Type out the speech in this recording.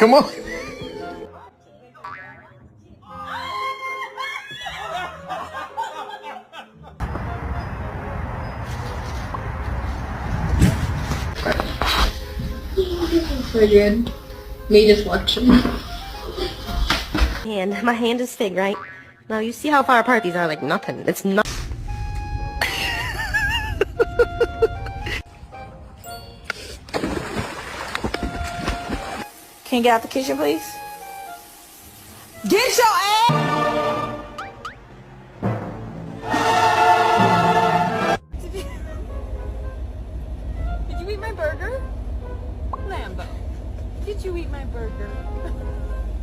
Come on. We're good. Me just watching. My hand is big, right? Now you see how far apart these are, like nothing. It's not. Can you get out the kitchen, please? Get your